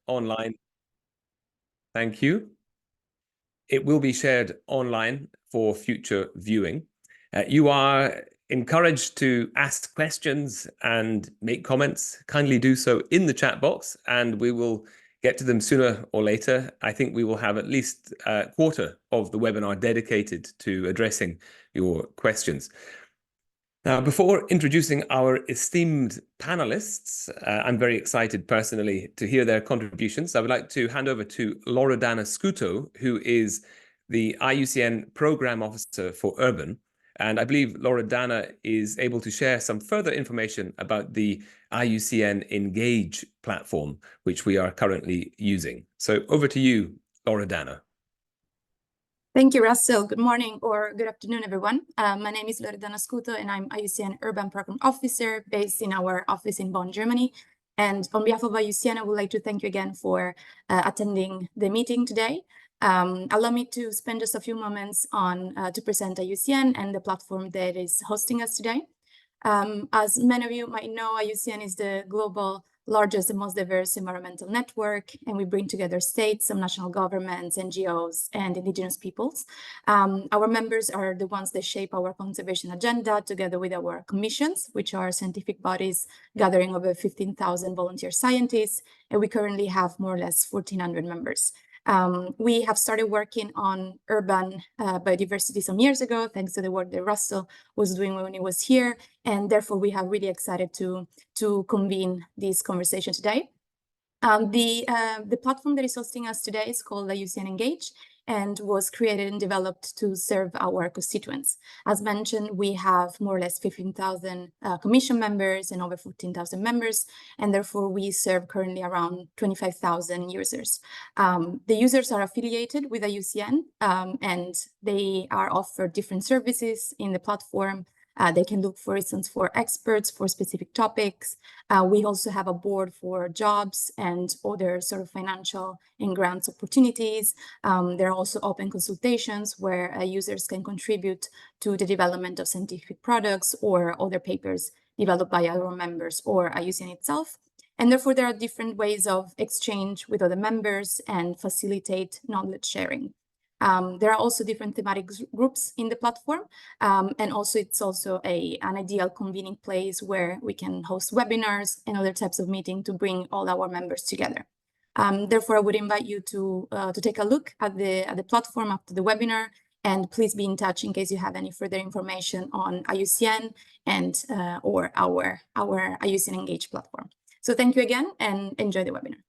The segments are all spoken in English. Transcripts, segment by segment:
online. Thank you. It will be shared online for future viewing. You are encouraged to ask questions and make comments. Kindly do so in the chat box, and we will get to them sooner or later. I think we will have at least a quarter of the webinar dedicated to addressing your questions. Now, before introducing our esteemed panelists, I'm very excited personally to hear their contributions. I would like to hand over to Loredana Scuto, who is the IUCN Program Officer for Urban. And I believe Loredana is able to share some further information about the IUCN Engage platform, which we are currently using. So over to you, Loredana. Thank you, Russell. Good morning or good afternoon, everyone. My name is Loredana Scuto, and I'm IUCN Urban Program Officer based in our office in Bonn, Germany. And on behalf of IUCN, I would like to thank you again for attending the meeting today. Allow me to spend just a few moments on to present IUCN and the platform that is hosting us today. As many of you might know, IUCN is the global largest and most diverse environmental network, and we bring together states, some national governments, NGOs, and indigenous peoples. Our members are the ones that shape our conservation agenda together with our commissions, which are scientific bodies gathering over 15,000 volunteer scientists, and we currently have more or less 1,400 members. We have started working on urban biodiversity some years ago, thanks to the work that Russell was doing when he was here, and therefore we are really excited to convene this conversation today. The platform that is hosting us today is called IUCN Engage and was created and developed to serve our constituents. As mentioned, we have more or less 15,000 commission members and over 14,000 members, and therefore we serve currently around 25,000 users. The users are affiliated with IUCN, and they are offered different services in the platform. They can look, for instance, for experts for specific topics. We also have a board for jobs and other sort of financial and grants opportunities. There are also open consultations where users can contribute to the development of scientific products or other papers developed by our members or IUCN itself. And therefore, there are different ways of exchange with other members and facilitate knowledge sharing. There are also different thematic groups in the platform, and also it's also an ideal convening place where we can host webinars and other types of meeting to bring all our members together. Therefore, I would invite you to take a look at the platform after the webinar, and please be in touch in case you have any further information on IUCN and or our IUCN Engage platform. So thank you again and enjoy the webinar.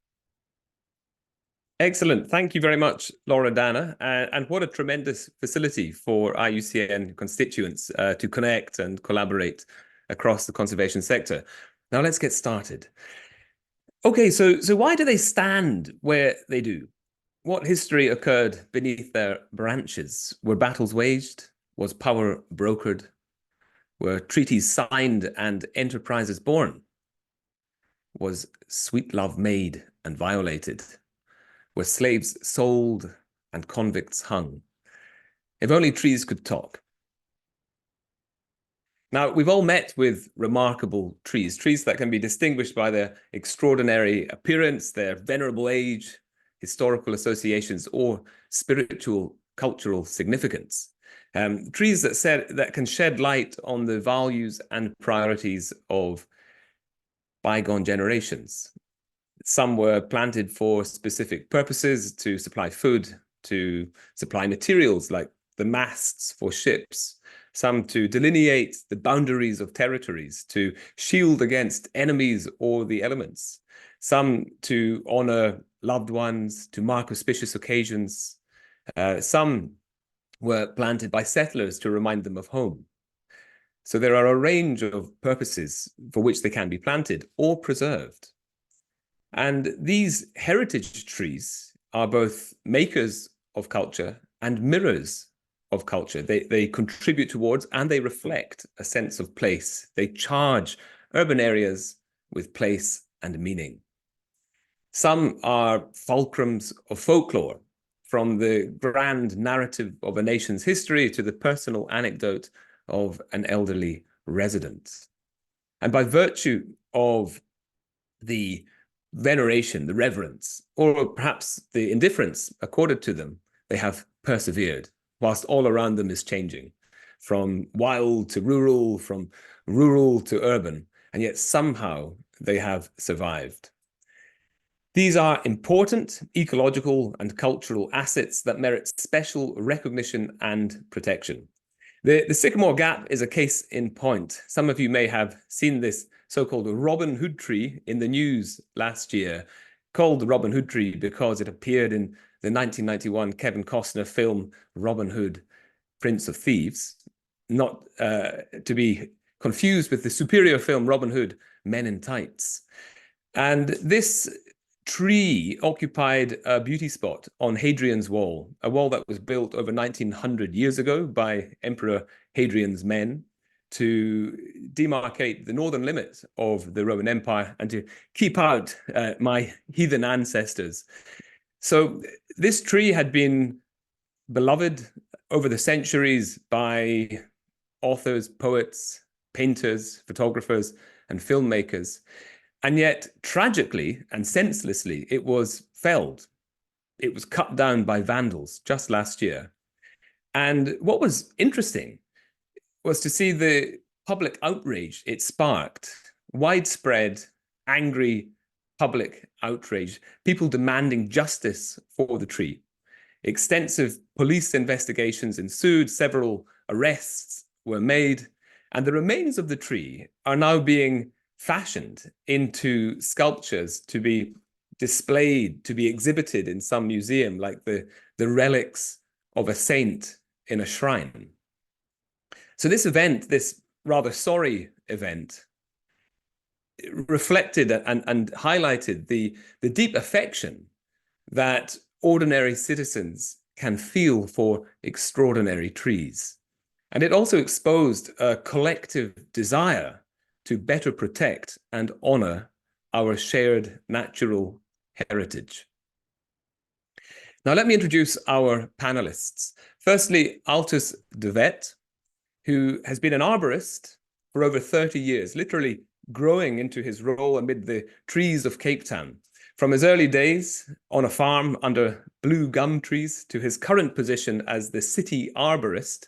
Excellent. Thank you very much, Loredana. And what a tremendous facility for IUCN constituents to connect and collaborate across the conservation sector. Now let's get started. Okay, so why do they stand where they do? What history occurred beneath their branches? Were battles waged? Was power brokered? Were treaties signed and enterprises born? Was sweet love made and violated? Were slaves sold and convicts hung? If only trees could talk. Now, we've all met with remarkable trees that can be distinguished by their extraordinary appearance, their venerable age, historical associations, or spiritual, cultural significance. Trees that can shed light on the values and priorities of bygone generations. Some were planted for specific purposes, to supply food, to supply materials like the masts for ships, some to delineate the boundaries of territories, to shield against enemies or the elements, some to honor loved ones, to mark auspicious occasions. Some were planted by settlers to remind them of home. So there are a range of purposes for which they can be planted or preserved. And these heritage trees are both makers of culture and mirrors of culture. They contribute towards and they reflect a sense of place. They charge urban areas with place and meaning. Some are fulcrums of folklore, from the grand narrative of a nation's history to the personal anecdote of an elderly resident. And by virtue of the veneration, the reverence, or perhaps the indifference accorded to them, they have persevered, whilst all around them is changing, from wild to rural, from rural to urban, and yet somehow they have survived. These are important ecological and cultural assets that merit special recognition and protection. The Sycamore Gap is a case in point. Some of you may have seen this so-called Robin Hood tree in the news last year, called the Robin Hood tree because it appeared in the 1991 Kevin Costner film Robin Hood, Prince of Thieves, not to be confused with the superior film Robin Hood, Men in Tights. And this tree occupied a beauty spot on Hadrian's Wall, a wall that was built over 1900 years ago by Emperor Hadrian's men to demarcate the northern limit of the Roman Empire and to keep out my heathen ancestors. So this tree had been beloved over the centuries by authors, poets, painters, photographers, and filmmakers. And yet, tragically and senselessly, it was felled. It was cut down by vandals just last year. And what was interesting was to see the public outrage it sparked, widespread, angry public outrage, people demanding justice for the tree. Extensive police investigations ensued, several arrests were made, and the remains of the tree are now being fashioned into sculptures to be displayed, to be exhibited in some museum, like the relics of a saint in a shrine. So this event, this rather sorry event, reflected and highlighted the deep affection that ordinary citizens can feel for extraordinary trees. And it also exposed a collective desire to better protect and honor our shared natural heritage. Now, let me introduce our panelists. Firstly, Altus de Vet, who has been an arborist for over 30 years, literally growing into his role amid the trees of Cape Town. From his early days on a farm under blue gum trees to his current position as the city arborist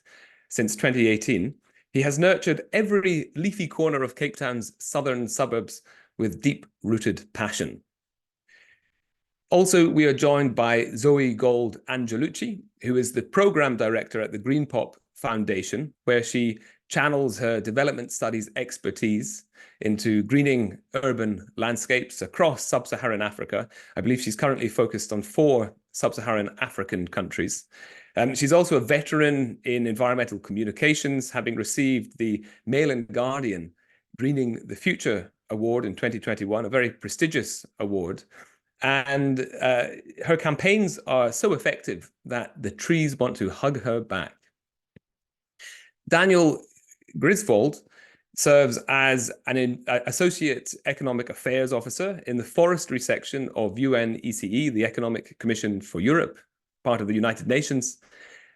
since 2018, he has nurtured every leafy corner of Cape Town's southern suburbs with deep-rooted passion. Also, we are joined by Zoe Gold Angelucci, who is the program director at the Green Pop Foundation, where she channels her development studies expertise into greening urban landscapes across sub-Saharan Africa. I believe she's currently focused on 4 sub-Saharan African countries. She's also a veteran in environmental communications, having received the Mail and Guardian Greening the Future Award in 2021, a very prestigious award. And her campaigns are so effective that the trees want to hug her back. Daniel Griswold serves as an Associate Economic Affairs Officer in the Forestry section of UNECE, the Economic Commission for Europe, part of the United Nations.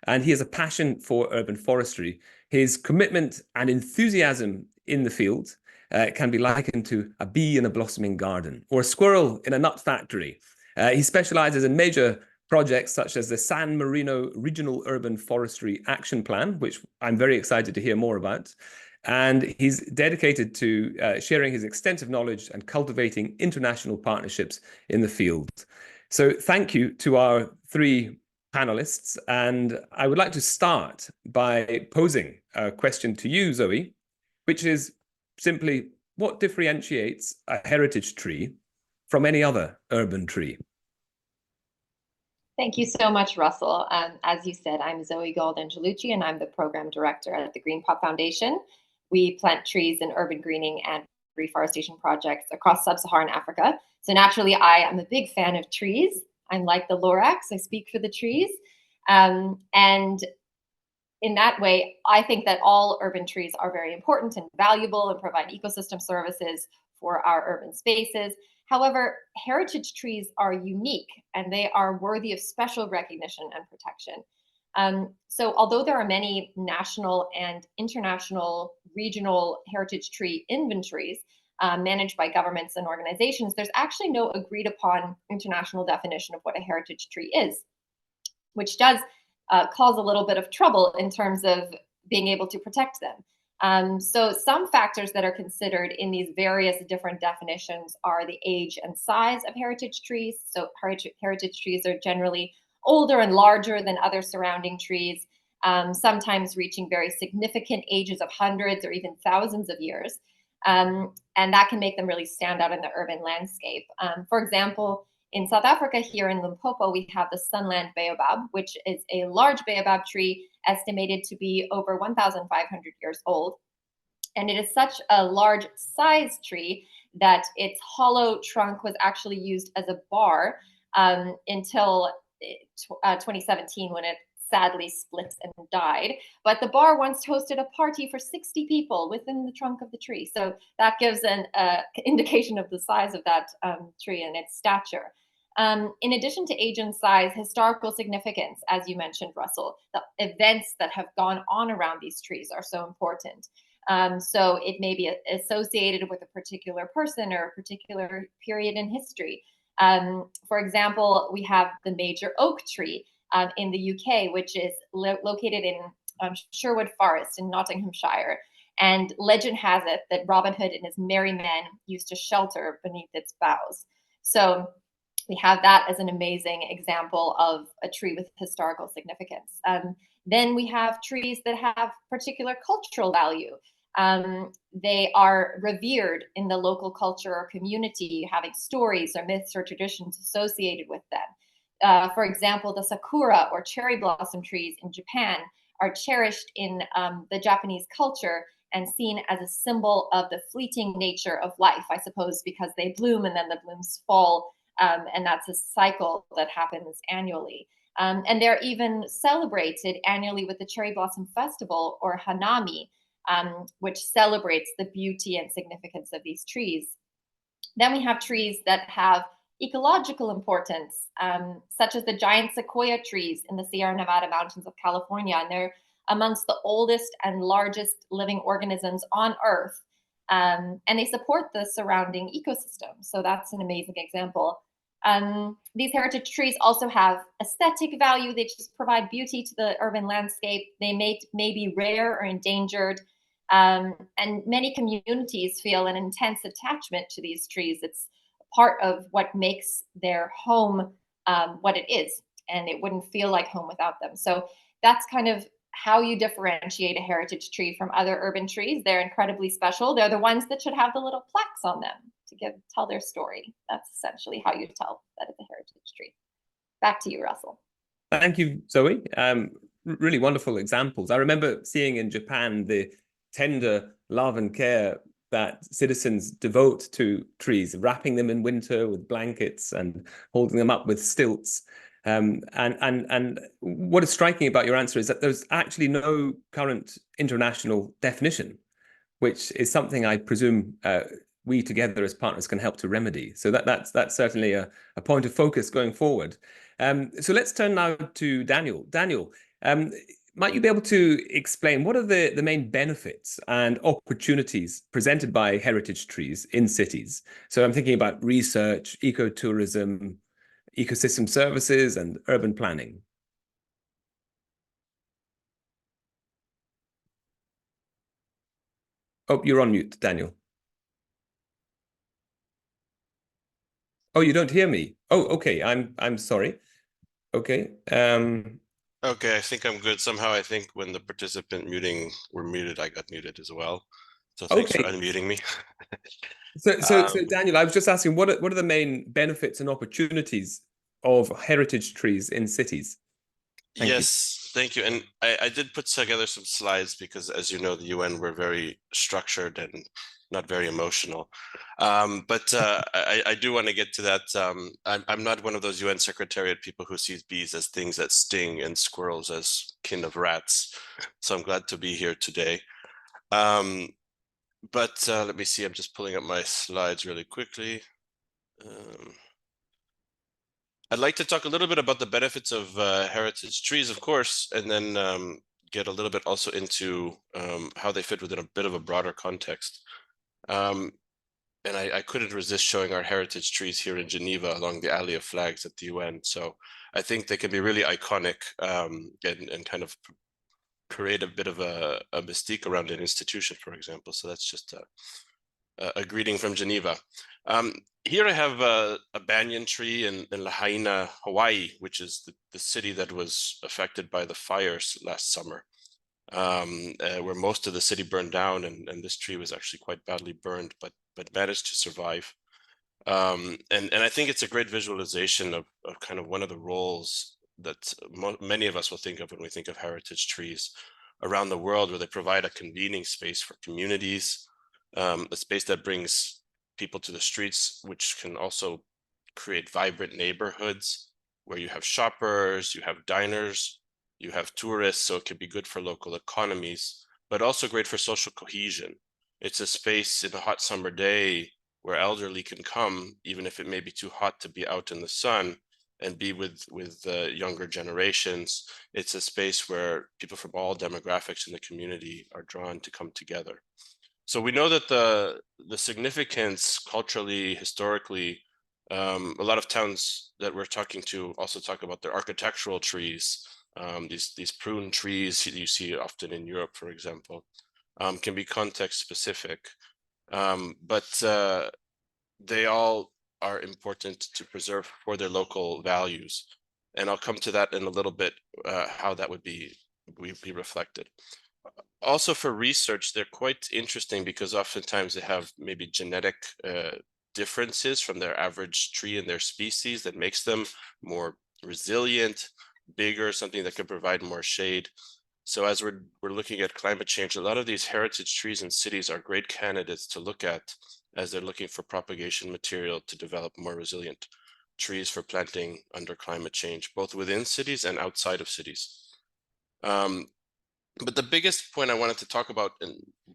And he has a passion for urban forestry. His commitment and enthusiasm in the field can be likened to a bee in a blossoming garden or a squirrel in a nut factory. He specializes in major projects such as the San Marino Regional Urban Forestry Action Plan, which I'm very excited to hear more about. And he's dedicated to sharing his extensive knowledge and cultivating international partnerships in the field. So thank you to our 3 panelists. And I would like to start by posing a question to you, Zoe, which is simply, what differentiates a heritage tree from any other urban tree? Thank you so much, Russell. As you said, I'm Zoe Gold Angelucci, and I'm the program director at the Green Pop Foundation. We plant trees in urban greening and reforestation projects across sub-Saharan Africa. So naturally, I am a big fan of trees. I'm like the Lorax, I speak for the trees. And in that way, I think that all urban trees are very important and valuable and provide ecosystem services for our urban spaces. However, heritage trees are unique and they are worthy of special recognition and protection. So although there are many national and international regional heritage tree inventories, managed by governments and organizations, there's actually no agreed upon international definition of what a heritage tree is, which does cause a little bit of trouble in terms of being able to protect them. So some factors that are considered in these various different definitions are the age and size of heritage trees. So heritage trees are generally older and larger than other surrounding trees, sometimes reaching very significant ages of hundreds or even thousands of years. And that can make them really stand out in the urban landscape. For example, in South Africa, here in Limpopo, we have the Sunland baobab, which is a large baobab tree estimated to be over 1,500 years old. And it is such a large size tree that its hollow trunk was actually used as a bar until 2017, when it sadly split and died. But the bar once hosted a party for 60 people within the trunk of the tree. So that gives an indication of the size of that tree and its stature. In addition to age and size, historical significance, as you mentioned, Russell, the events that have gone on around these trees are so important. So it may be associated with a particular person or a particular period in history. For example, we have the major oak tree in the UK, which is located in Sherwood Forest in Nottinghamshire. And legend has it that Robin Hood and his merry men used to shelter beneath its boughs. So we have that as an amazing example of a tree with historical significance. Then we have trees that have particular cultural value. They are revered in the local culture or community, having stories or myths or traditions associated with them. For example, the sakura or cherry blossom trees in Japan are cherished in the Japanese culture and seen as a symbol of the fleeting nature of life, I suppose, because they bloom and then the blooms fall. And that's a cycle that happens annually. And they're even celebrated annually with the Cherry Blossom Festival, or Hanami, which celebrates the beauty and significance of these trees. Then we have trees that have ecological importance, such as the giant sequoia trees in the Sierra Nevada mountains of California. And they're amongst the oldest and largest living organisms on Earth. And they support the surrounding ecosystem. So that's an amazing example. These heritage trees also have aesthetic value. They just provide beauty to the urban landscape. They may be rare or endangered. And many communities feel an intense attachment to these trees. It's part of what makes their home what it is, and it wouldn't feel like home without them. So that's kind of how you differentiate a heritage tree from other urban trees. They're incredibly special. They're the ones that should have the little plaques on them to tell their story. That's essentially how you tell that it's a heritage tree. Back to you, Russell. Thank you, Zoe. Really wonderful examples. I remember seeing in Japan the tender love and care that citizens devote to trees, wrapping them in winter with blankets and holding them up with stilts. And what is striking about your answer is that there's actually no current international definition, which is something I presume we together as partners can help to remedy. So that's certainly a point of focus going forward. So let's turn now to Daniel. Daniel, might you be able to explain what are the main benefits and opportunities presented by heritage trees in cities? So I'm thinking about research, ecotourism, ecosystem services, and urban planning. Oh, you're on mute, Daniel. Oh, you don't hear me. Oh, okay. I'm sorry. Okay. Okay, I think I'm good. Somehow I think when the participant were muted, I got muted as well. So thanks for unmuting me. So Daniel, I was just asking, what are the main benefits and opportunities of heritage trees in cities? Thank you. And I did put together some slides because, as you know, the UN were very structured and not very emotional. But I do want to get to that. I'm not one of those UN Secretariat people who sees bees as things that sting and squirrels as kin of rats. So I'm glad to be here today. But let me see, I'm just pulling up my slides really quickly. I'd like to talk a little bit about the benefits of heritage trees, of course, and then get a little bit also into how they fit within a bit of a broader context. and I couldn't resist showing our heritage trees here in Geneva along the Alley of Flags at the UN. So I think they can be really iconic, and kind of create a bit of a mystique around an institution, for example. So that's just a greeting from Geneva. Here I have a banyan tree in Lahaina, Hawaii, which is the city that was affected by the fires last summer, where most of the city burned down, and this tree was actually quite badly burned, but managed to survive. And I think it's a great visualization of kind of one of the roles that many of us will think of when we think of heritage trees around the world, where they provide a convening space for communities, a space that brings people to the streets, which can also create vibrant neighborhoods where you have shoppers, you have diners, you have tourists, so it can be good for local economies, but also great for social cohesion. It's a space in a hot summer day where elderly can come, even if it may be too hot to be out in the sun, and be with younger generations. It's a space where people from all demographics in the community are drawn to come together. So we know that the significance culturally, historically, a lot of towns that we're talking to also talk about their architectural trees. These prune trees you see often in Europe, for example, can be context specific, but they all are important to preserve for their local values. And I'll come to that in a little bit, how that would be reflected. Also for research, they're quite interesting because oftentimes they have maybe genetic differences from their average tree and their species that makes them more resilient, bigger, something that can provide more shade. So as we're looking at climate change, a lot of these heritage trees in cities are great candidates to look at as they're looking for propagation material to develop more resilient trees for planting under climate change, both within cities and outside of cities. But the biggest point I wanted to talk about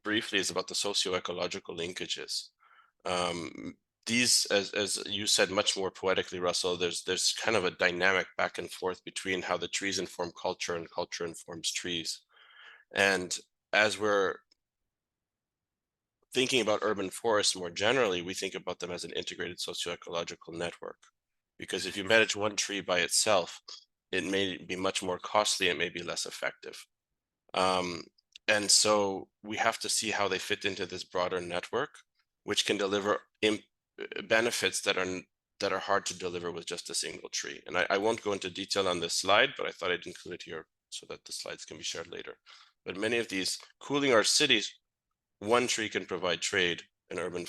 briefly is about the socio-ecological linkages. These, as you said much more poetically, Russell, there's kind of a dynamic back and forth between how the trees inform culture and culture informs trees. And as we're thinking about urban forests more generally, we think about them as an integrated socio-ecological network. Because if you manage one tree by itself, it may be much more costly and may be less effective. And so we have to see how they fit into this broader network, which can deliver benefits that are hard to deliver with just a single tree. And I won't go into detail on this slide, but I thought I'd include it here so that the slides can be shared later. But many of these, cooling our cities, one tree can provide shade, an urban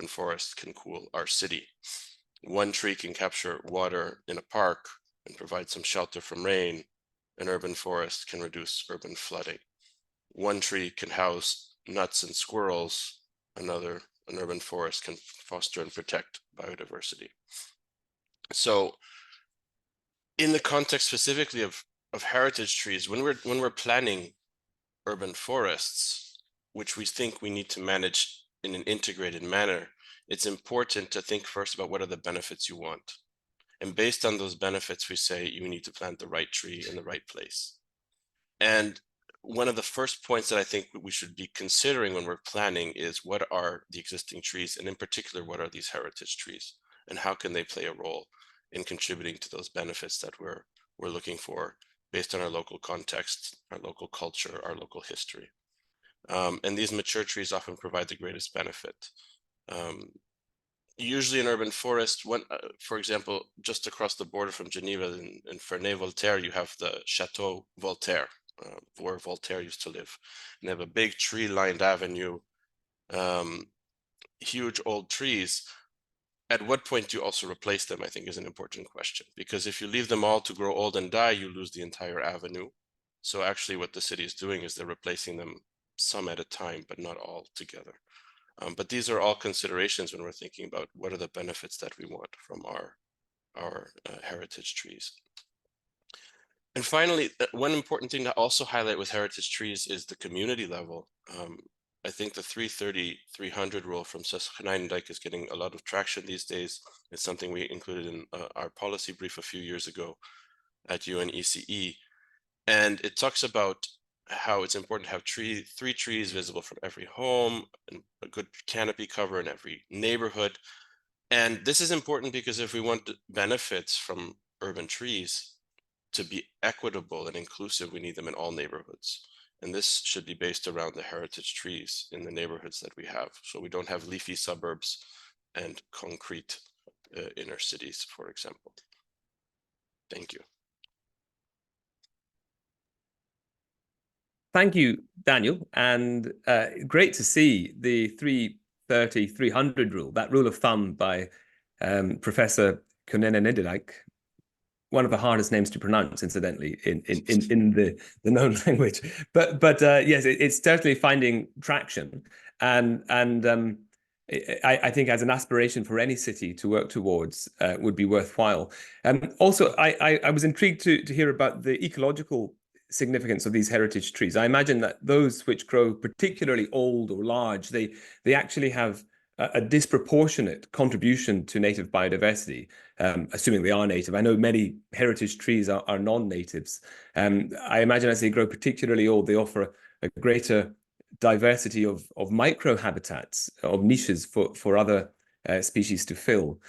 forest can cool our city. One tree can capture water in a park and provide some shelter from rain. An urban forest can reduce urban flooding. One tree can house nuts and squirrels. An urban forest can foster and protect biodiversity. So in the context specifically of heritage trees, when we're planning urban forests, which we think we need to manage in an integrated manner, it's important to think first about what are the benefits you want. And based on those benefits, we say you need to plant the right tree in the right place. And one of the first points that I think we should be considering when we're planning is what are the existing trees, and in particular, what are these heritage trees, and how can they play a role in contributing to those benefits that we're looking for based on our local context, our local culture, our local history. And these mature trees often provide the greatest benefit. Usually in urban forest, for example, just across the border from Geneva in Ferney-Voltaire, you have the Chateau Voltaire, where Voltaire used to live. And they have a big tree-lined avenue, huge old trees. At what point do you also replace them, I think is an important question. Because if you leave them all to grow old and die, you lose the entire avenue. So actually what the city is doing is they're replacing them some at a time, but not all together. But these are all considerations when we're thinking about what are the benefits that we want from our heritage trees. And finally, one important thing to also highlight with heritage trees is the community level. I think the 330-300 rule from Susgeneindijk is getting a lot of traction these days. It's something we included in our policy brief a few years ago at UNECE. And it talks about how it's important to have 3 trees visible from every home and a good canopy cover in every neighborhood. And this is important because if we want benefits from urban trees to be equitable and inclusive, we need them in all neighborhoods. And this should be based around the heritage trees in the neighborhoods that we have. So we don't have leafy suburbs and concrete inner cities, for example. Thank you. Thank you, Daniel. And great to see the 330-300 rule, that rule of thumb by Professor Konene-Nedelijk, one of the hardest names to pronounce, incidentally, in the known language. But yes, it's certainly finding traction, and I think as an aspiration for any city to work towards would be worthwhile. Also, I was intrigued to hear about the ecological significance of these heritage trees. I imagine that those which grow particularly old or large, they actually have a disproportionate contribution to native biodiversity, assuming they are native. I know many heritage trees are non-natives. I imagine as they grow particularly old, they offer a greater diversity of microhabitats, of niches for other species to fill.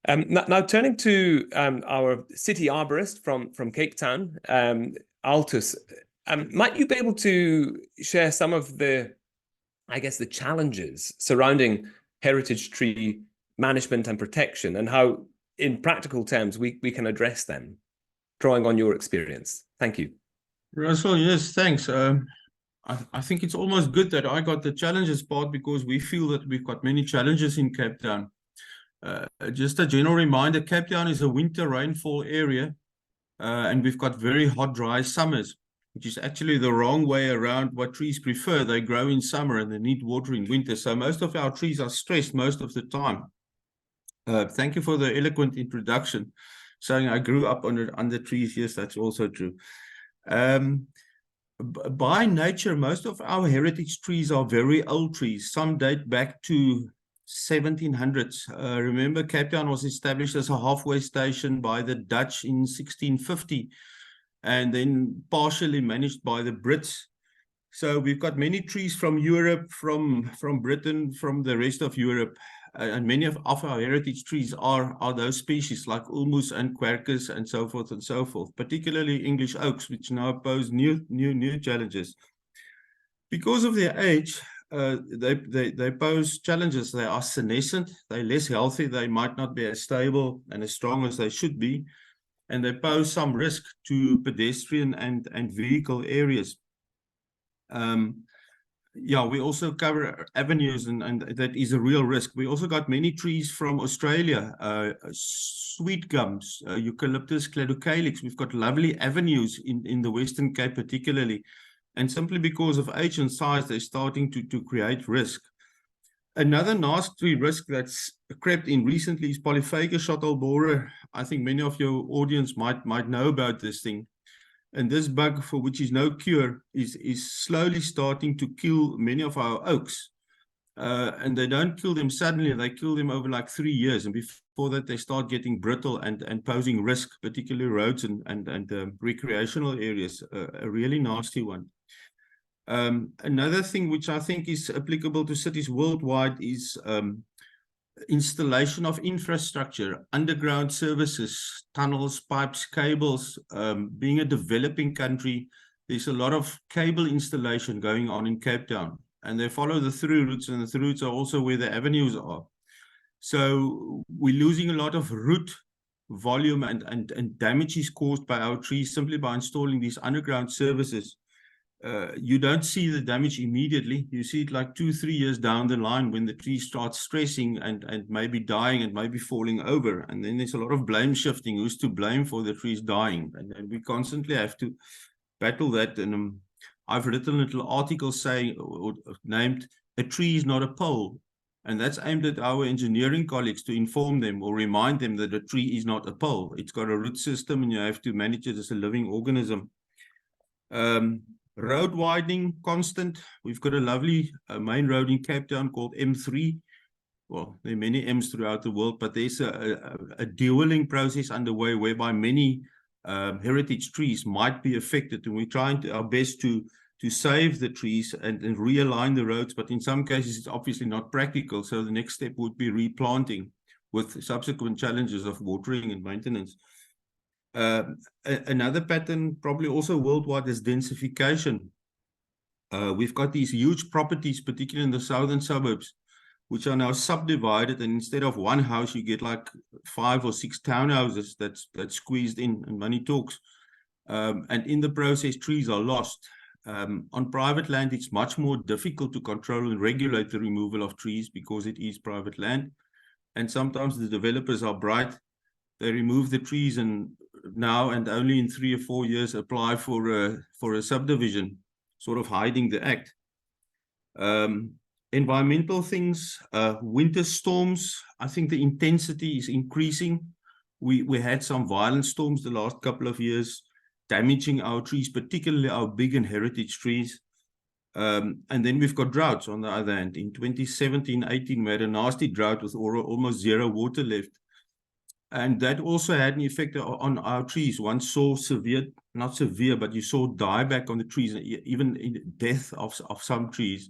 Now turning to our city arborist from Cape Town, Altus, might you be able to share some of the, I guess, the challenges surrounding heritage tree management and protection, and how, in practical terms, we can address them, drawing on your experience? Thank you. Russell, yes, thanks. I think it's almost good that I got the challenges part, because we feel that we've got many challenges in Cape Town. Just a general reminder, Cape Town is a winter rainfall area, and we've got very hot, dry summers, which is actually the wrong way around what trees prefer. They grow in summer and they need water in winter. So most of our trees are stressed most of the time. Thank you for the eloquent introduction, saying I grew up under trees. Yes, that's also true. By nature, most of our heritage trees are very old trees. Some date back to 1700s. Remember, Cape Town was established as a halfway station by the Dutch in 1650, and then partially managed by the Brits. So we've got many trees from Europe, from Britain, from the rest of Europe, and many of our heritage trees are those species like ulmus and quercus and so forth, particularly English oaks, which now pose new challenges. Because of their age, they pose challenges. They are senescent, they're less healthy, they might not be as stable and as strong as they should be, and they pose some risk to pedestrian and vehicle areas. Yeah, we also cover avenues, and that is a real risk. We also got many trees from Australia, sweet gums, eucalyptus cladocalyx. We've got lovely avenues in the Western Cape particularly, and simply because of age and size, they're starting to create risk. Another nasty risk that's crept in recently is Polyphagus shottleborer. I think many of your audience might know about this thing. And this bug, for which is no cure, is slowly starting to kill many of our oaks. And they don't kill them suddenly, they kill them over like 3 years. And before that, they start getting brittle and posing risk, particularly roads and recreational areas, a really nasty one. Another thing which I think is applicable to cities worldwide is installation of infrastructure, underground services, tunnels, pipes, cables. Being a developing country, there's a lot of cable installation going on in Cape Town, and they follow the through routes, and the through routes are also where the avenues are. So we're losing a lot of root volume, and damage is caused by our trees simply by installing these underground services. You don't see the damage immediately. You see it like 2-3 years down the line when the tree starts stressing and maybe dying and maybe falling over. And then there's a lot of blame shifting. Who's to blame for the trees dying? And we constantly have to battle that. And I've written a little article saying, or named, "A Tree is Not a Pole." And that's aimed at our engineering colleagues to inform them or remind them that a tree is not a pole. It's got a root system and you have to manage it as a living organism. Road widening, constant. We've got a lovely main road in Cape Town called M3. Well, there are many M's throughout the world, but there's a dueling process underway whereby many heritage trees might be affected, and we're trying our best to to save the trees and realign the roads, but in some cases it's obviously not practical. So the next step would be replanting with subsequent challenges of watering and maintenance. Another pattern, probably also worldwide, is densification. We've got these huge properties, particularly in the southern suburbs, which are now subdivided, and instead of one house, you get like 5 or 6 townhouses that's squeezed in, and money talks. And in the process, trees are lost. On private land, it's much more difficult to control and regulate the removal of trees because it is private land. And sometimes the developers are bright. They remove the trees and now and only in 3 or 4 years apply for a subdivision, sort of hiding the act. Environmental things, winter storms, I think the intensity is increasing. We had some violent storms the last couple of years, damaging our trees, particularly our big and heritage trees. And then we've got droughts on the other hand. In 2017-18, we had a nasty drought with almost zero water left. And that also had an effect on our trees. One saw severe, not severe, but you saw dieback on the trees, even in death of some trees.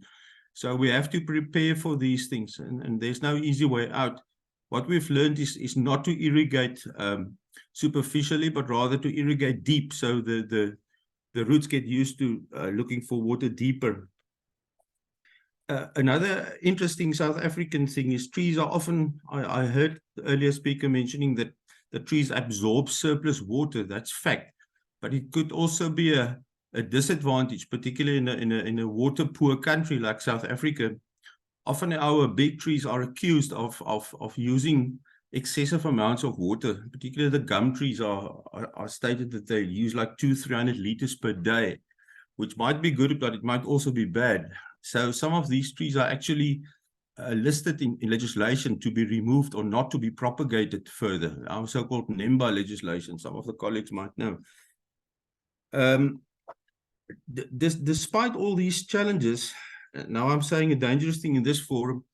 So we have to prepare for these things, and there's no easy way out. What we've learned is not to irrigate superficially, but rather to irrigate deep, so the roots get used to looking for water deeper. Another interesting South African thing is trees are often, I heard the earlier speaker mentioning that the trees absorb surplus water. That's fact, but it could also be a disadvantage, particularly in a water poor country like South Africa. Often our big trees are accused of using excessive amounts of water. Particularly the gum trees are stated that they use like 200-300 liters per day, which might be good, but it might also be bad. So some of these trees are actually listed in legislation to be removed or not to be propagated further. Our so-called NEMBA legislation, some of the colleagues might know. Despite all these challenges, now I'm saying a dangerous thing in this forum,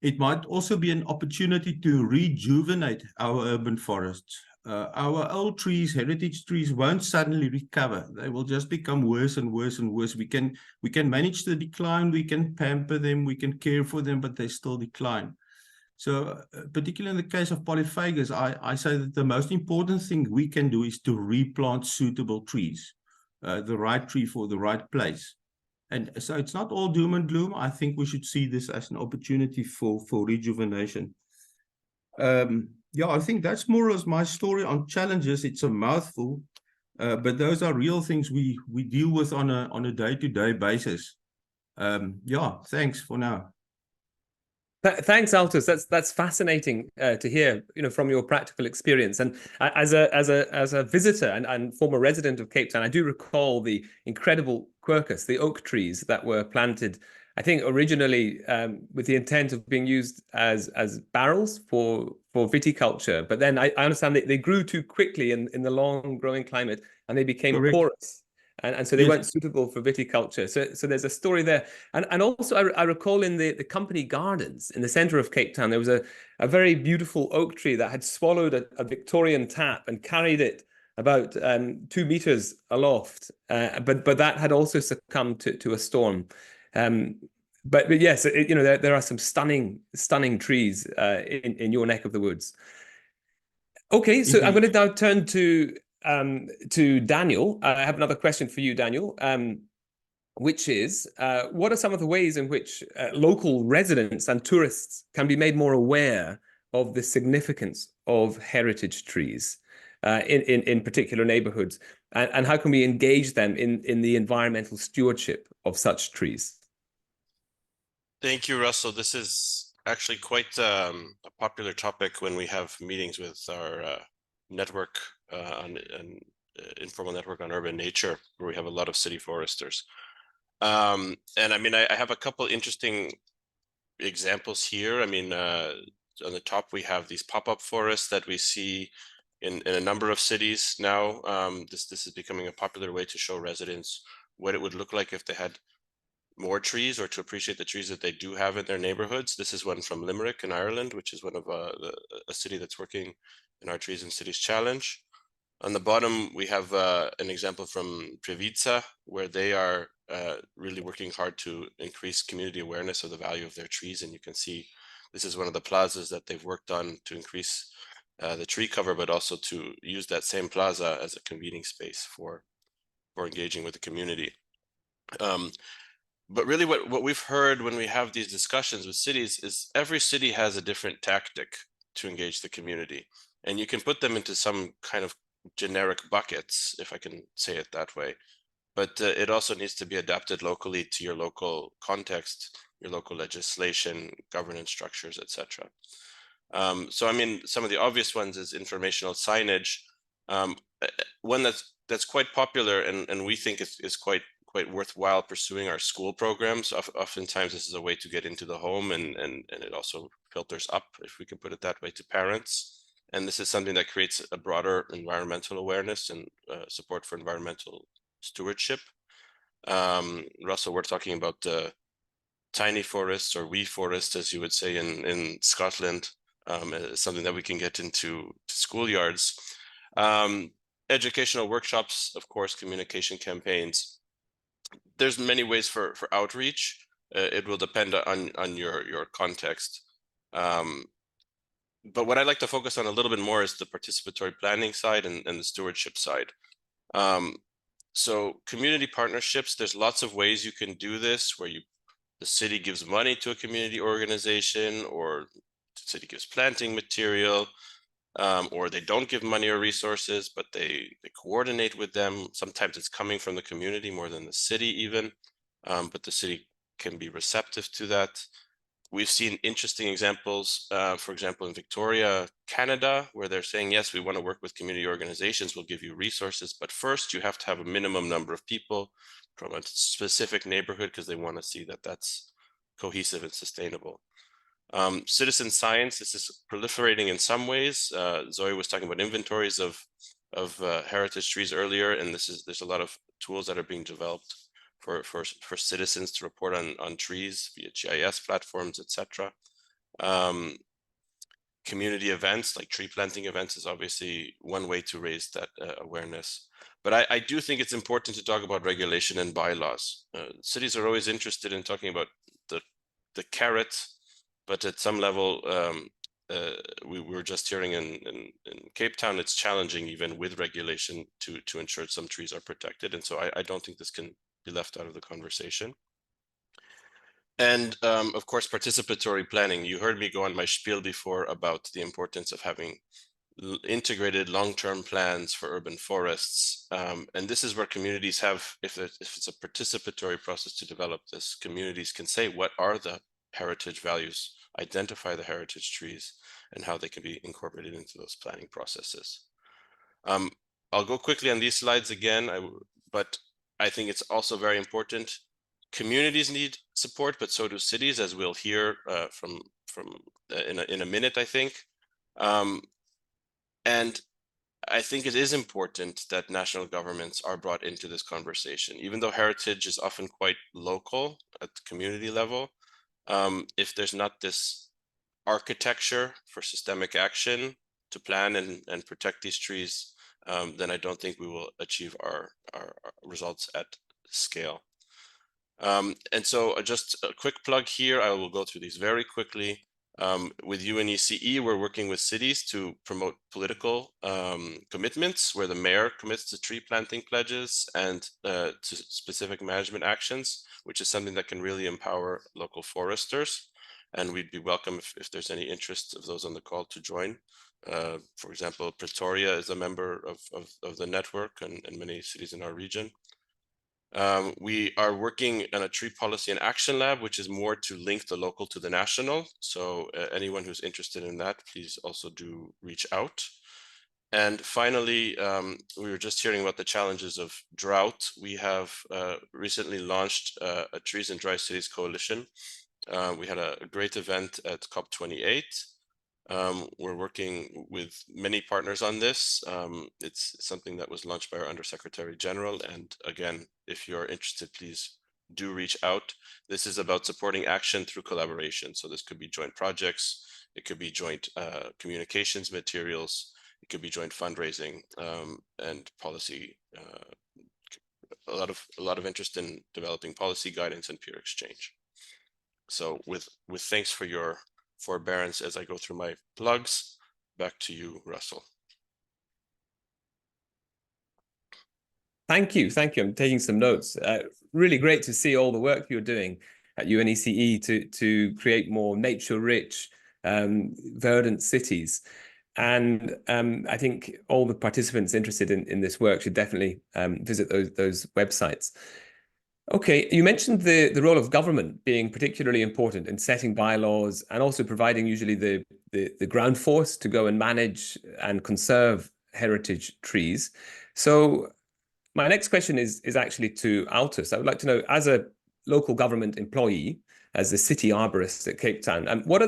it might also be an opportunity to rejuvenate our urban forests. Our old trees, heritage trees, won't suddenly recover. They will just become worse and worse and worse. We can manage the decline, we can pamper them, we can care for them, but they still decline. So particularly in the case of polyphagus, I say that the most important thing we can do is to replant suitable trees, the right tree for the right place. And so it's not all doom and gloom. I think we should see this as an opportunity for rejuvenation. Yeah, I think that's more or less my story on challenges. It's a mouthful, but those are real things we deal with on a day-to-day basis. Yeah, thanks for now. Thanks, Altus. That's fascinating to hear, from your practical experience. And as a visitor and former resident of Cape Town, I do recall the incredible quercus, the oak trees that were planted, I think originally with the intent of being used as barrels for viticulture. But then I understand they grew too quickly in the long growing climate, and they became porous. And so they weren't suitable for viticulture. So there's a story there. And also I recall in the company gardens in the center of Cape Town, there was a very beautiful oak tree that had swallowed a Victorian tap and carried it about 2 meters aloft. But that had also succumbed to a storm. But yes, there are some stunning trees in your neck of the woods. Okay, so I'm going to now turn to Daniel. I have another question for you, Daniel, which is, what are some of the ways in which local residents and tourists can be made more aware of the significance of heritage trees in particular neighborhoods, and how can we engage them in the environmental stewardship of such trees? Thank you, Russell. This is actually quite a popular topic when we have meetings with our network on an informal network on urban nature, where we have a lot of city foresters. And I mean, I have a couple interesting examples here. I mean, on the top, we have these pop-up forests that we see in a number of cities now. This is becoming a popular way to show residents what it would look like if they had more trees, or to appreciate the trees that they do have in their neighborhoods. This is one from Limerick in Ireland, which is one of a city that's working in our Trees and Cities Challenge. On the bottom, we have an example from Previtsa, where they are really working hard to increase community awareness of the value of their trees. And you can see this is one of the plazas that they've worked on to increase the tree cover, but also to use that same plaza as a convening space for engaging with the community. But really what we've heard when we have these discussions with cities is every city has a different tactic to engage the community. And you can put them into some kind of generic buckets, if I can say it that way. But it also needs to be adapted locally to your local context, your local legislation, governance structures, etc. So I mean, some of the obvious ones is informational signage. One that's quite popular and we think is quite worthwhile pursuing our school programs. Oftentimes this is a way to get into the home and it also filters up, if we can put it that way, to parents. And this is something that creates a broader environmental awareness and support for environmental stewardship. Russell, we're talking about tiny forests, or wee forests, as you would say in Scotland, something that we can get into schoolyards. Educational workshops, of course, communication campaigns. There's many ways for outreach. It will depend on your context. But what I'd like to focus on a little bit more is the participatory planning side and the stewardship side. So community partnerships, there's lots of ways you can do this, where the city gives money to a community organization, or the city gives planting material, or they don't give money or resources, but they coordinate with them. Sometimes it's coming from the community more than the city even, but the city can be receptive to that. We've seen interesting examples, for example, in Victoria, Canada, where they're saying, yes, we want to work with community organizations, we'll give you resources, but first you have to have a minimum number of people from a specific neighborhood, because they want to see that that's cohesive and sustainable. Citizen science, this is proliferating in some ways. Zoe was talking about inventories of heritage trees earlier, and there's a lot of tools that are being developed for citizens to report on trees via GIS platforms, etc. Community events like tree planting events is obviously one way to raise that awareness. But I do think it's important to talk about regulation and bylaws. Cities are always interested in talking about the carrot, but at some level, we were just hearing in Cape Town, it's challenging even with regulation to ensure some trees are protected. And so I don't think this can be left out of the conversation. And of course, participatory planning. You heard me go on my spiel before about the importance of having integrated long-term plans for urban forests. And this is where communities have, if it's a participatory process to develop this, communities can say, what are the heritage values, identify the heritage trees, and how they can be incorporated into those planning processes. I'll go quickly on these slides again, but I think it's also very important. Communities need support, but so do cities, as we'll hear in a minute, I think. And I think it is important that national governments are brought into this conversation, even though heritage is often quite local at the community level. If there's not this architecture for systemic action to plan and protect these trees, then I don't think we will achieve our results at scale. And so just a quick plug here, I will go through these very quickly. With UNECE, we're working with cities to promote political commitments, where the mayor commits to tree planting pledges and to specific management actions, which is something that can really empower local foresters. And we'd be welcome if there's any interest of those on the call to join. For example, Pretoria is a member of the network, and many cities in our region. We are working on a tree policy and action lab, which is more to link the local to the national. So anyone who's interested in that, please also do reach out. And finally, we were just hearing about the challenges of drought. We have recently launched a Trees in Dry Cities Coalition. We had a great event at COP28. We're working with many partners on this. It's something that was launched by our Undersecretary General. And again, if you're interested, please do reach out. This is about supporting action through collaboration. So this could be joint projects, it could be joint communications materials, It could be joint fundraising and policy. A lot of interest in developing policy guidance and peer exchange. So with thanks for your forbearance as I go through my plugs, back to you, Russell. Thank you. I'm taking some notes. Really great to see all the work you're doing at UNECE to create more nature-rich, verdant cities. And I think all the participants interested in this work should definitely visit those websites. Okay, you mentioned the role of government being particularly important in setting bylaws and also providing usually the ground force to go and manage and conserve heritage trees. So my next question is actually to Altus. I would like to know, as a local government employee, as a city arborist at Cape Town, what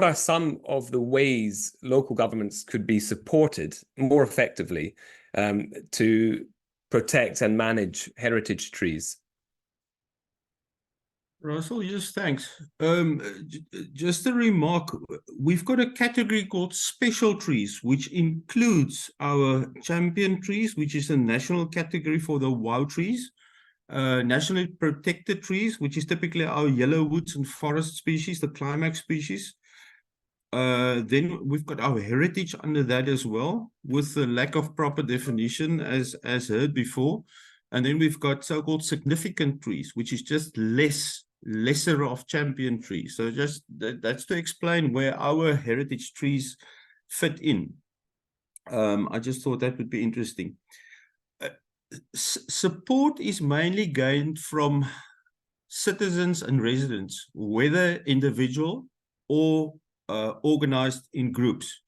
are some of the ways local governments could be supported more effectively to protect and manage heritage trees? Russell, yes, thanks. Just a remark, we've got a category called special trees, which includes our champion trees, which is a national category for the WOW trees, nationally protected trees, which is typically our yellow woods and forest species, the climax species. Then we've got our heritage under that as well, with the lack of proper definition as heard before. And then we've got so-called significant trees, which is just lesser of champion trees. So just that's to explain where our heritage trees fit in. I just thought that would be interesting. Support is mainly gained from citizens and residents, whether individual or organized in groups.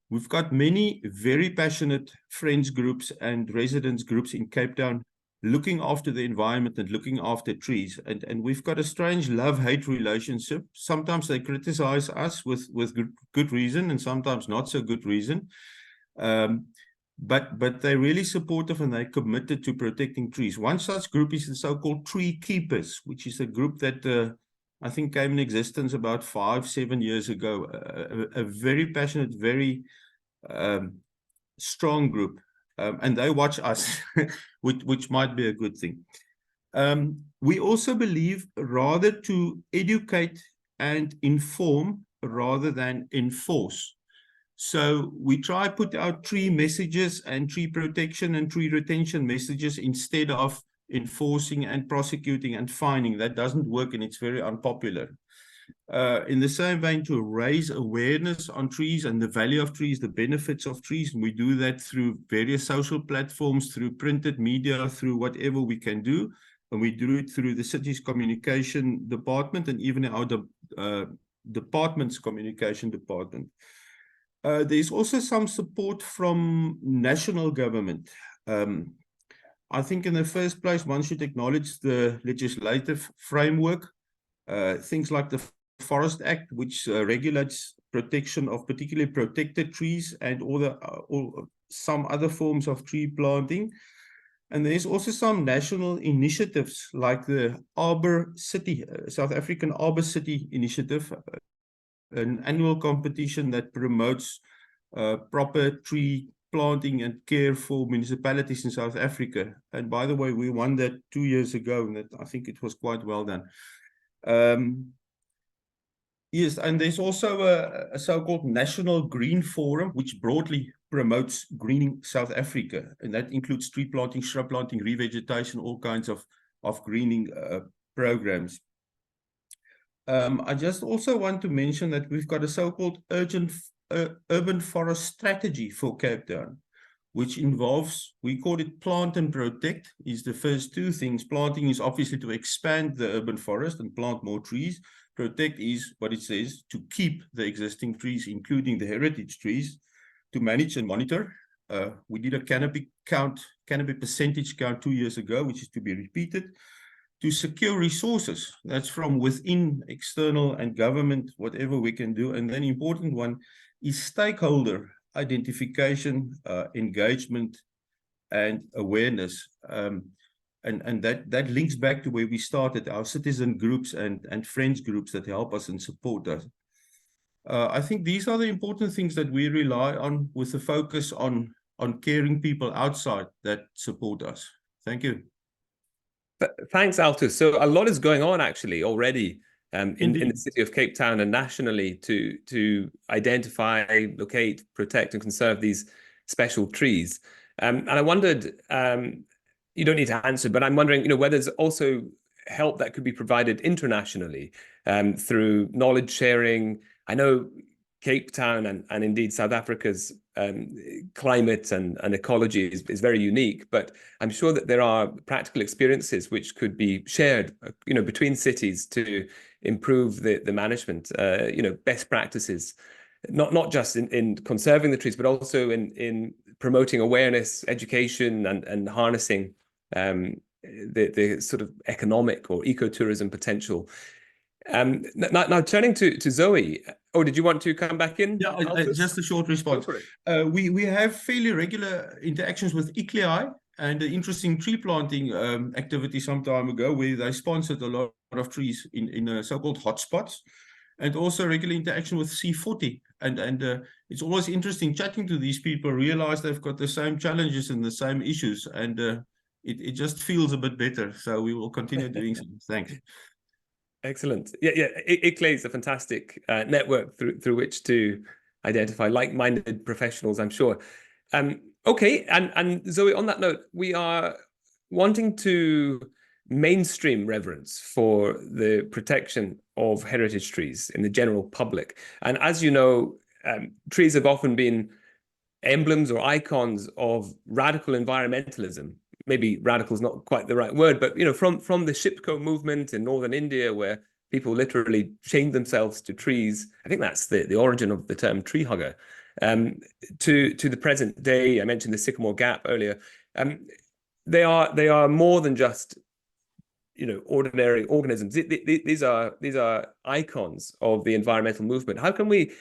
We've got many very passionate friends groups and residents groups in Cape Town looking after the environment and looking after trees. And we've got a strange love-hate relationship. Sometimes they criticize us with good reason and sometimes not so good reason. But they're really supportive and they're committed to protecting trees. One such group is the so-called Tree Keepers, which is a group that I think came in existence about 5-7 years ago. A very passionate, very strong group. And they watch us, which might be a good thing. We also believe rather to educate and inform rather than enforce. So we try to put out tree messages and tree protection and tree retention messages instead of enforcing and prosecuting and fining. That doesn't work and it's very unpopular. In the same vein, to raise awareness on trees and the value of trees, the benefits of trees, and we do that through various social platforms, through printed media, through whatever we can do, and we do it through the city's communication department and even our department's communication department. There's also some support from national government. I think in the first place, one should acknowledge the legislative framework, things like the Forest Act, which regulates protection of particularly protected trees and some other forms of tree planting. And there's also some national initiatives like the Arbor City, South African Arbor City Initiative, an annual competition that promotes proper tree planting and care for municipalities in South Africa. And by the way, we won that 2 years ago, and I think it was quite well done. Yes, and there's also a so-called National Green Forum, which broadly promotes greening South Africa. And that includes tree planting, shrub planting, revegetation, all kinds of greening programs. I just also want to mention that we've got a so-called urban forest strategy for Cape Town, which involves, we call it plant and protect, is the first two things. Planting is obviously to expand the urban forest and plant more trees. Protect is what it says, to keep the existing trees, including the heritage trees, to manage and monitor. We did a canopy percentage count 2 years ago, which is to be repeated. To secure resources, that's from within, external and government, whatever we can do. And then important one is stakeholder identification, engagement, and awareness. And that links back to where we started, our citizen groups and friends groups that help us and support us. I think these are the important things that we rely on, with the focus on caring people outside that support us. Thank you. Thanks, Altus. So a lot is going on actually already in the city of Cape Town and nationally to identify, locate, protect, and conserve these special trees. And I wondered, you don't need to answer, but I'm wondering, whether there's also help that could be provided internationally through knowledge sharing. I know Cape Town and indeed South Africa's climate and ecology is very unique, but I'm sure that there are practical experiences which could be shared, between cities to improve the management, best practices, not just in conserving the trees, but also in promoting awareness, education, and harnessing the sort of economic or ecotourism potential. Now turning to Zoe. Oh, did you want to come back in? Yeah, just a short response. We have fairly regular interactions with ICLEI and an interesting tree planting activity some time ago, where they sponsored a lot of trees in so-called hotspots, and also regular interaction with C40. And it's always interesting chatting to these people, realize they've got the same challenges and the same issues, and it just feels a bit better. So we will continue doing so. Thanks. Excellent. Yeah. ICLEI is a fantastic network through which to identify like-minded professionals, I'm sure. Okay, and Zoe, on that note, we are wanting to mainstream reverence for the protection of heritage trees in the general public. And as you know, trees have often been emblems or icons of radical environmentalism. Maybe radical is not quite the right word, but from the Shipko movement in northern India, where people literally chained themselves to trees. I think that's the origin of the term tree hugger. To the present day, I mentioned the sycamore gap earlier. They are more than just ordinary organisms. These are icons of the environmental movement. How can we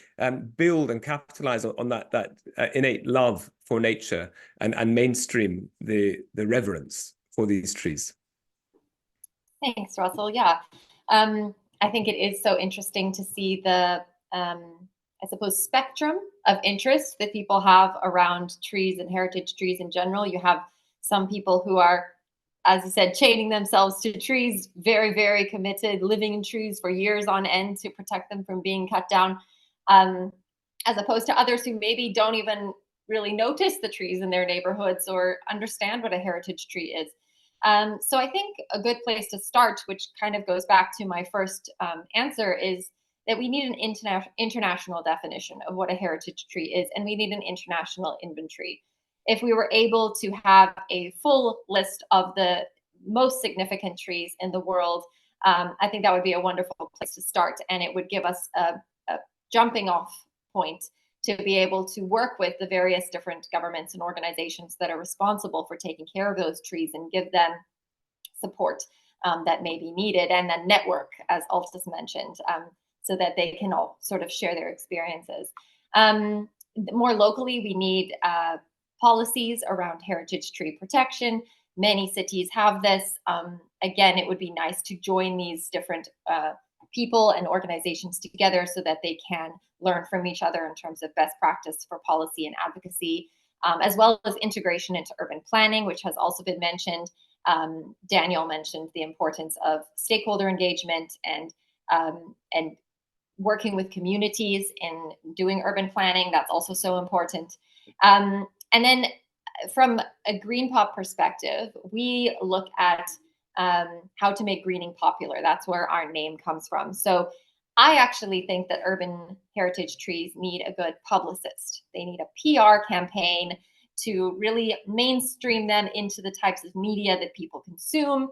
build and capitalize on that innate love for nature and mainstream the reverence for these trees? Thanks, Russell. Yeah, I think it is so interesting to see the, I suppose, spectrum of interest that people have around trees and heritage trees in general. You have some people who are, as you said, chaining themselves to trees, very, very committed, living in trees for years on end to protect them from being cut down, as opposed to others who maybe don't even really notice the trees in their neighborhoods or understand what a heritage tree is. So I think a good place to start, which kind of goes back to my first answer, is that we need an international definition of what a heritage tree is, and we need an international inventory. If we were able to have a full list of the most significant trees in the world, I think that would be a wonderful place to start, and it would give us a jumping off point to be able to work with the various different governments and organizations that are responsible for taking care of those trees and give them support that may be needed, and then network, as Altus mentioned, so that they can all sort of share their experiences. More locally, we need policies around heritage tree protection. Many cities have this. Again, it would be nice to join these different people and organizations together so that they can learn from each other in terms of best practice for policy and advocacy, as well as integration into urban planning, which has also been mentioned. Daniel mentioned the importance of stakeholder engagement and working with communities in doing urban planning. That's also so important. And then from a Green Pop perspective, we look at how to make greening popular. That's where our name comes from. So I actually think that urban heritage trees need a good publicist. They need a PR campaign to really mainstream them into the types of media that people consume.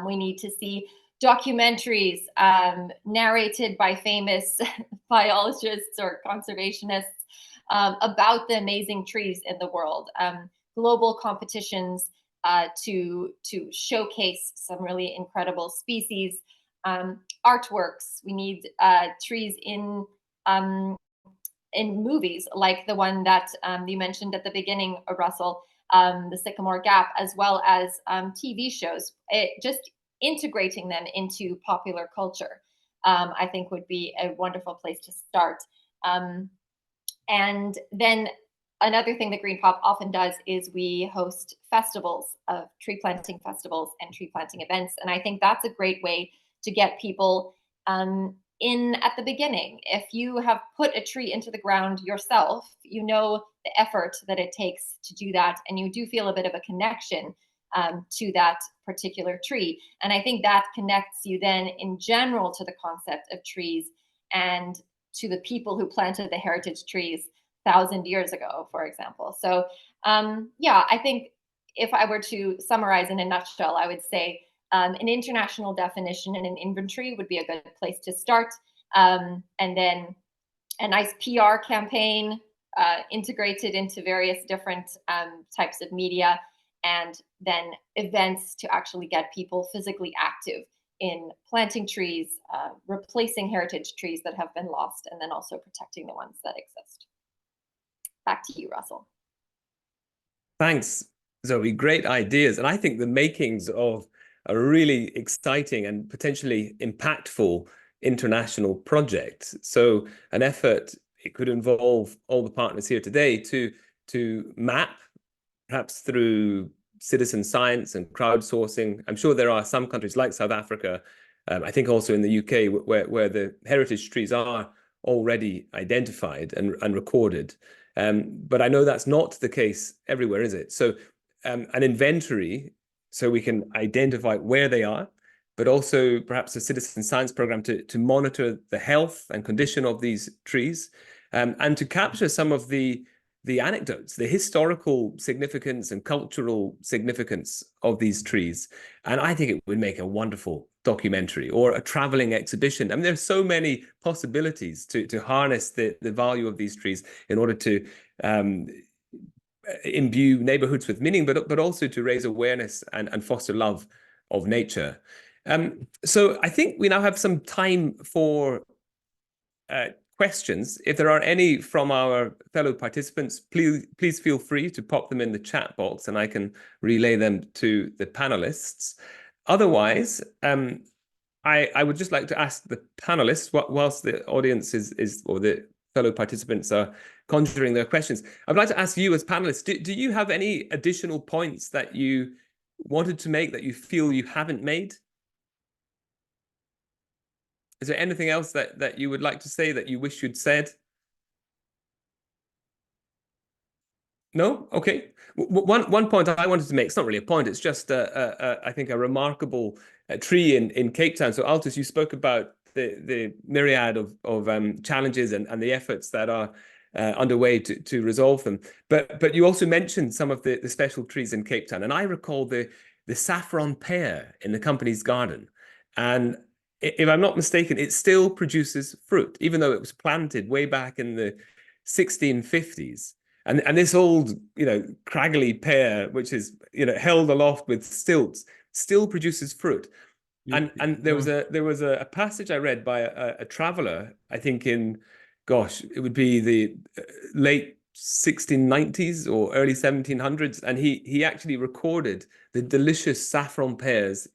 We need to see documentaries narrated by famous biologists or conservationists about the amazing trees in the world. Global competitions to showcase some really incredible species. Artworks. We need trees in movies like the one that you mentioned at the beginning, Russell, the Sycamore Gap, as well as TV shows. Just integrating them into popular culture. I think would be a wonderful place to start. And then another thing that Green Pop often does is we host festivals, of tree planting festivals and tree planting events. And I think that's a great way to get people in at the beginning. If you have put a tree into the ground yourself, you know the effort that it takes to do that, and you do feel a bit of a connection to that particular tree. And I think that connects you then in general to the concept of trees and to the people who planted the heritage trees 1,000 years ago, for example. So yeah, I think if I were to summarize in a nutshell, I would say an international definition and an inventory would be a good place to start. And then a nice PR campaign integrated into various different types of media, and then events to actually get people physically active in planting trees, replacing heritage trees that have been lost, and then also protecting the ones that exist. Back to you, Russell. Thanks, Zoe. Great ideas. And I think the makings of a really exciting and potentially impactful international project. So an effort, it could involve all the partners here today to map, perhaps through citizen science and crowdsourcing. I'm sure there are some countries like South Africa, I think also in the UK, where the heritage trees are already identified and recorded. But I know that's not the case everywhere, is it? So an inventory, so we can identify where they are, but also perhaps a citizen science program to monitor the health and condition of these trees, and to capture some of the anecdotes, the historical significance and cultural significance of these trees. And I think it would make a wonderful documentary or a traveling exhibition. I mean, there's so many possibilities to harness the value of these trees in order to imbue neighborhoods with meaning, but also to raise awareness and foster love of nature. So I think we now have some time for questions. If there are any from our fellow participants, please feel free to pop them in the chat box and I can relay them to the panelists. Otherwise, I would just like to ask the panelists, whilst the audience is or the fellow participants are conjuring their questions, I'd like to ask you as panelists, do you have any additional points that you wanted to make that you feel you haven't made? Is there anything else that you would like to say that you wish you'd said? No? Okay. One point I wanted to make, it's not really a point, it's just, I think, a remarkable tree in Cape Town. So Altus, you spoke about the myriad of challenges and the efforts that are underway to resolve them. But you also mentioned some of the special trees in Cape Town. And I recall the saffron pear in the company's garden. And if I'm not mistaken, it still produces fruit, even though it was planted way back in the 1650s. And this old, craggly pear, which is, held aloft with stilts, still produces fruit. And there was a passage I read by a traveler, I think in, it would be the late 1690s or early 1700s, and he actually recorded the delicious saffron pears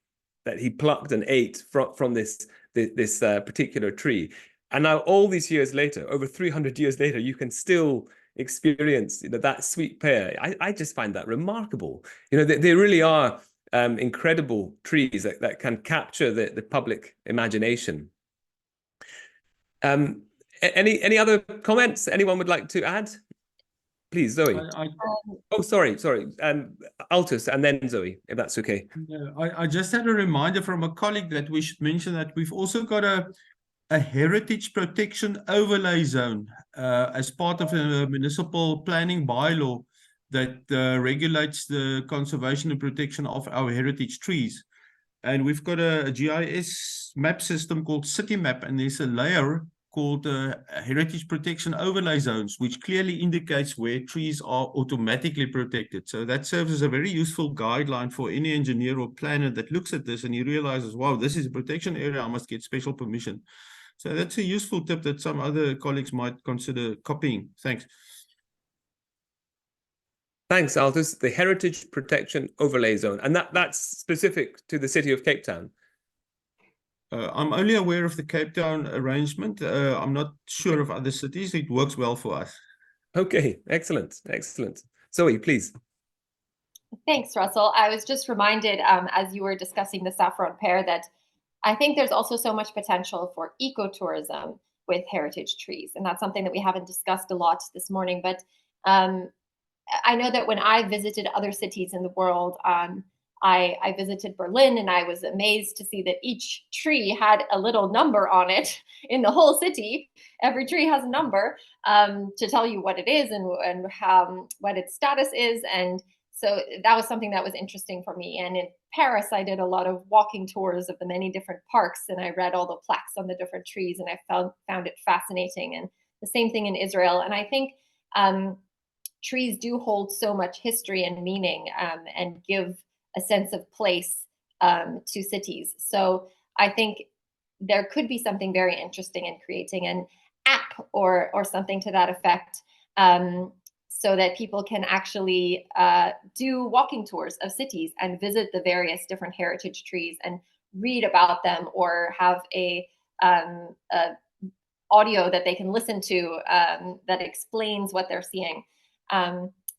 that he plucked and ate from this particular tree. And now all these years later, over 300 years later, you can still experience that sweet pear. I just find that remarkable. They really are incredible trees that can capture the public imagination. Any other comments anyone would like to add? Please, Zoe. Oh, sorry. Altus, and then Zoe, if that's okay. I just had a reminder from a colleague that we should mention that we've also got a heritage protection overlay zone as part of a municipal planning bylaw that regulates the conservation and protection of our heritage trees. And we've got a GIS map system called CityMap, and there's a layer called heritage protection overlay zones, which clearly indicates where trees are automatically protected. So that serves as a very useful guideline for any engineer or planner that looks at this and he realizes, wow, this is a protection area, I must get special permission. So that's a useful tip that some other colleagues might consider copying. Thanks. Thanks, Altus. The Heritage Protection Overlay Zone. And that's specific to the city of Cape Town. I'm only aware of the Cape Town arrangement. I'm not sure of other cities. It works well for us. Okay, excellent, excellent. Zoe, please. Thanks, Russell. I was just reminded as you were discussing the saffron pear that I think there's also so much potential for ecotourism with heritage trees. And that's something that we haven't discussed a lot this morning. But I know that when I visited other cities in the world, I visited Berlin, and I was amazed to see that each tree had a little number on it in the whole city. Every tree has a number to tell you what it is and what its status is. And so that was something that was interesting for me. And in Paris, I did a lot of walking tours of the many different parks, and I read all the plaques on the different trees, and I found it fascinating. And the same thing in Israel. And I think trees do hold so much history and meaning and give a sense of place to cities. So I think there could be something very interesting in creating an app or something to that effect, so that people can actually do walking tours of cities and visit the various different heritage trees and read about them, or have a audio that they can listen to that explains what they're seeing.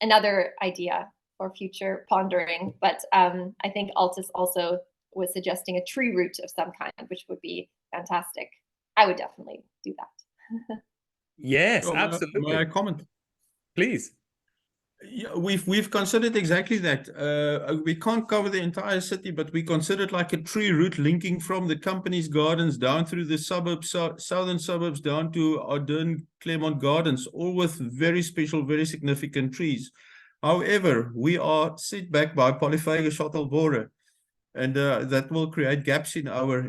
Another idea for future pondering, but I think Altus also was suggesting a tree route of some kind, which would be fantastic. I would definitely do that. Yes, So absolutely. may I comment? Please. Yeah, we've considered exactly that. We can't cover the entire city, but we considered like a tree route linking from the company's gardens down through the suburbs, southern suburbs, down to Ardern, Claremont Gardens, all with very special, very significant trees. However, we are set back by Polyphagus shottlebora, and that will create gaps in our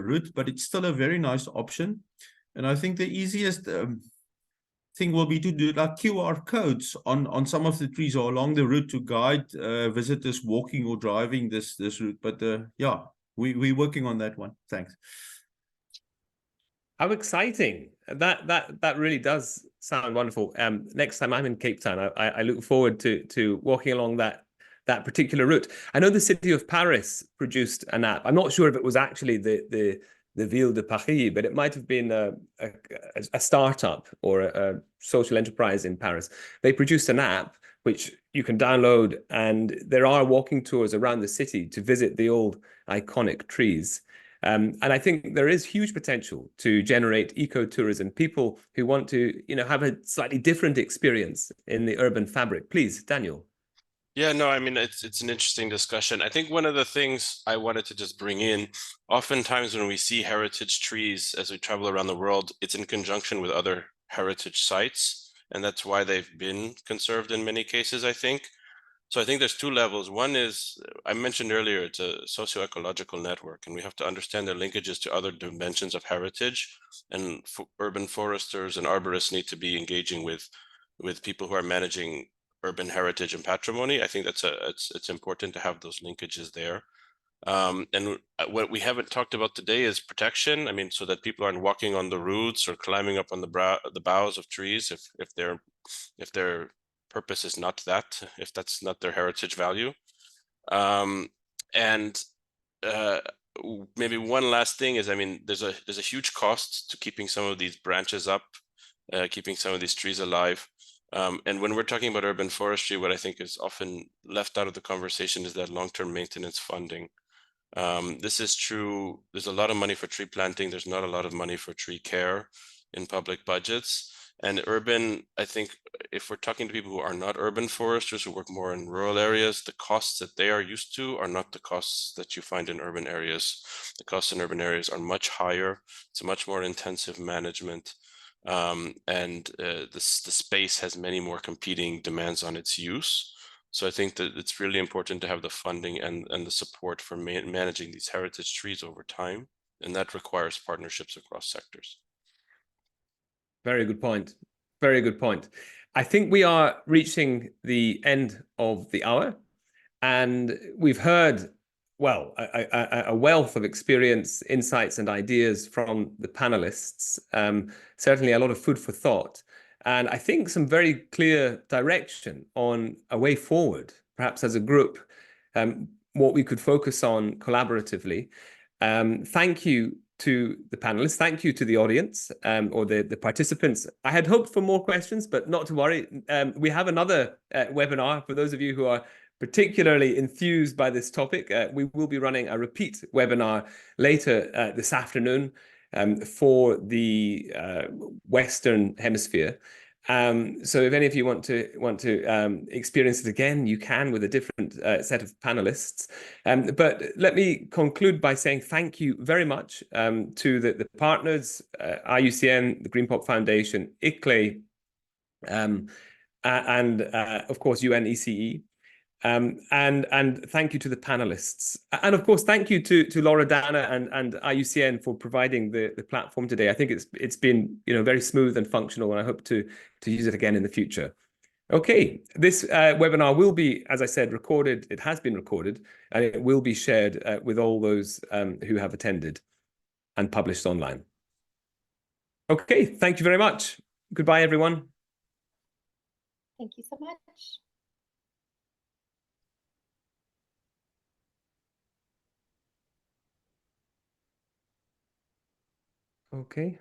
route, but it's still a very nice option. And I think the easiest thing will be to do like QR codes on some of the trees or along the route to guide visitors walking or driving this route. But yeah, we're working on that one. Thanks. How exciting! That really does sound wonderful. Next time I'm in Cape Town, I look forward to walking along that particular route. I know the city of Paris produced an app. I'm not sure if it was actually the Ville de Paris, but it might have been a startup or a social enterprise in Paris. They produced an app which you can download, and there are walking tours around the city to visit the old iconic trees. And I think there is huge potential to generate ecotourism, people who want to, have a slightly different experience in the urban fabric. Please, Daniel. Yeah, no, I mean, it's an interesting discussion. I think one of the things I wanted to just bring in, oftentimes when we see heritage trees as we travel around the world, it's in conjunction with other heritage sites, and that's why they've been conserved in many cases, I think. So I think there's two levels. One is, I mentioned earlier, it's a socio-ecological network, and we have to understand their linkages to other dimensions of heritage, and urban foresters and arborists need to be engaging with people who are managing urban heritage and patrimony. I think it's important to have those linkages there. And what we haven't talked about today is protection. I mean, so that people aren't walking on the roots or climbing up on the boughs of trees if their purpose is not that, if that's not their heritage value. And maybe one last thing is, I mean, there's a huge cost to keeping some of these branches up, keeping some of these trees alive. And when we're talking about urban forestry, what I think is often left out of the conversation is that long-term maintenance funding. This is true. There's a lot of money for tree planting. There's not a lot of money for tree care in public budgets. And urban, I think if we're talking to people who are not urban foresters, who work more in rural areas, the costs that they are used to are not the costs that you find in urban areas. The costs in urban areas are much higher. It's a much more intensive management. And the space has many more competing demands on its use. So I think that it's really important to have the funding and the support for managing these heritage trees over time. And that requires partnerships across sectors. Very good point. Very good point. I think we are reaching the end of the hour, and we've heard, well, a wealth of experience, insights, and ideas from the panelists. Certainly a lot of food for thought, and I think some very clear direction on a way forward, perhaps as a group, what we could focus on collaboratively. Thank you to the panelists. Thank you to the audience or the participants. I had hoped for more questions, but not to worry. We have another webinar for those of you who are particularly enthused by this topic. We will be running a repeat webinar later this afternoon for the Western Hemisphere. So if any of you want to experience it again, you can with a different set of panelists. But let me conclude by saying thank you very much to the partners, IUCN, the Green Pop Foundation, ICLEI, and of course UNECE. And thank you to the panelists, and of course thank you to Loredana and IUCN for providing the platform today. I think it's been very smooth and functional, and I hope to use it again in the future. Okay, this webinar will be, as I said, recorded. It has been recorded, and it will be shared with all those who have attended and published online. Okay, thank you very much. Goodbye, everyone. Thank you so much. Okay.